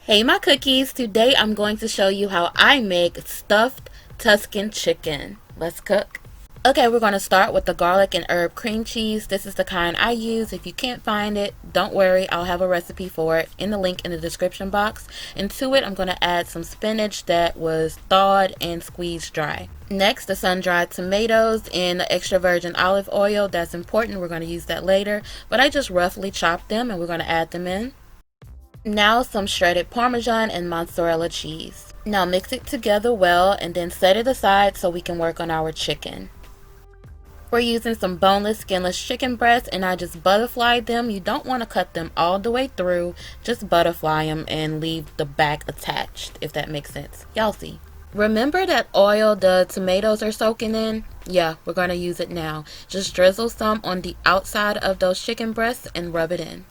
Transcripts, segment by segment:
Hey my cookies, today I'm going to show you how I make stuffed Tuscan chicken. Let's cook. Okay, we're going to start with the garlic and herb cream cheese. This is the kind I use. If you can't find it, don't worry, I'll have a recipe for it in the link in the description box. And to it, I'm going to add some spinach that was thawed and squeezed dry. Next, the sun-dried tomatoes in extra virgin olive oil. That's important, we're going to use that later. But I just roughly chopped them and we're going to add them in. Now some shredded Parmesan and mozzarella cheese. Now mix it together well and then set it aside so we can work on our chicken. We're using some boneless, skinless chicken breasts and I just butterflied them. You don't want to cut them all the way through. Just butterfly them and leave the back attached, if that makes sense. Y'all see. Remember that oil the tomatoes are soaking in? Yeah, we're going to use it now. Just drizzle some on the outside of those chicken breasts and rub it in.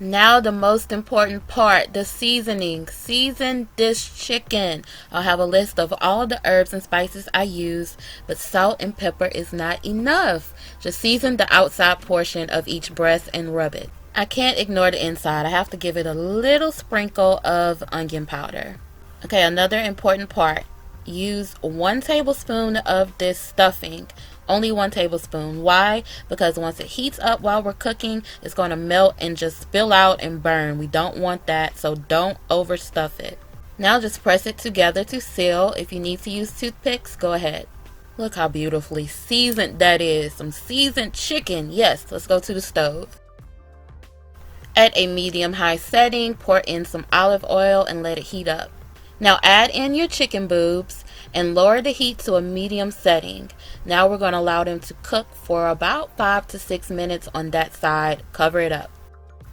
Now the most important part, the seasoning. Season this chicken. I'll have a list of all the herbs and spices I use, but salt and pepper is not enough. Just season the outside portion of each breast and rub it. I can't ignore the inside. I have to give it a little sprinkle of onion powder. Okay, another important part. Use 1 tablespoon of this stuffing. Only 1 tablespoon. Why? Because once it heats up while we're cooking, it's going to melt and just spill out and burn. We don't want that, so don't overstuff it. Now just press it together to seal. If you need to use toothpicks, go ahead. Look how beautifully seasoned that is. Some seasoned chicken. Yes, let's go to the stove. At a medium-high setting, pour in some olive oil and let it heat up. Now add in your chicken boobs and lower the heat to a medium setting. Now we're going to allow them to cook for about 5 to 6 minutes on that side. Cover it up.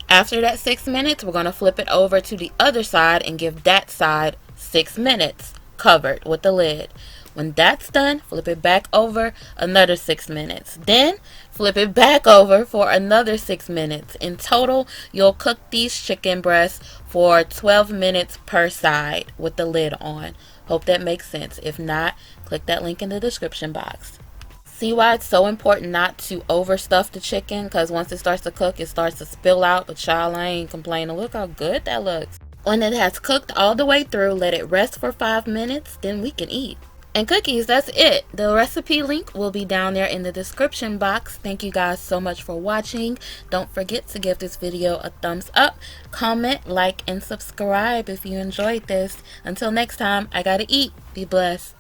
After that 6 minutes, we're going to flip it over to the other side and give that side 6 minutes covered with the lid. When that's done, flip it back over another 6 minutes. Then flip it back over for another 6 minutes. In total, you'll cook these chicken breasts for 12 minutes per side with the lid on. Hope that makes sense. If not, click that link in the description box. See why it's so important not to overstuff the chicken? Because once it starts to cook, it starts to spill out. But child, I ain't complaining. Look how good that looks. When it has cooked all the way through, let it rest for 5 minutes. Then we can eat. And cookies, that's it. The recipe link will be down there in the description box. Thank you guys so much for watching. Don't forget to give this video a thumbs up, comment, like, and subscribe if you enjoyed this. Until next time, I gotta eat. Be blessed.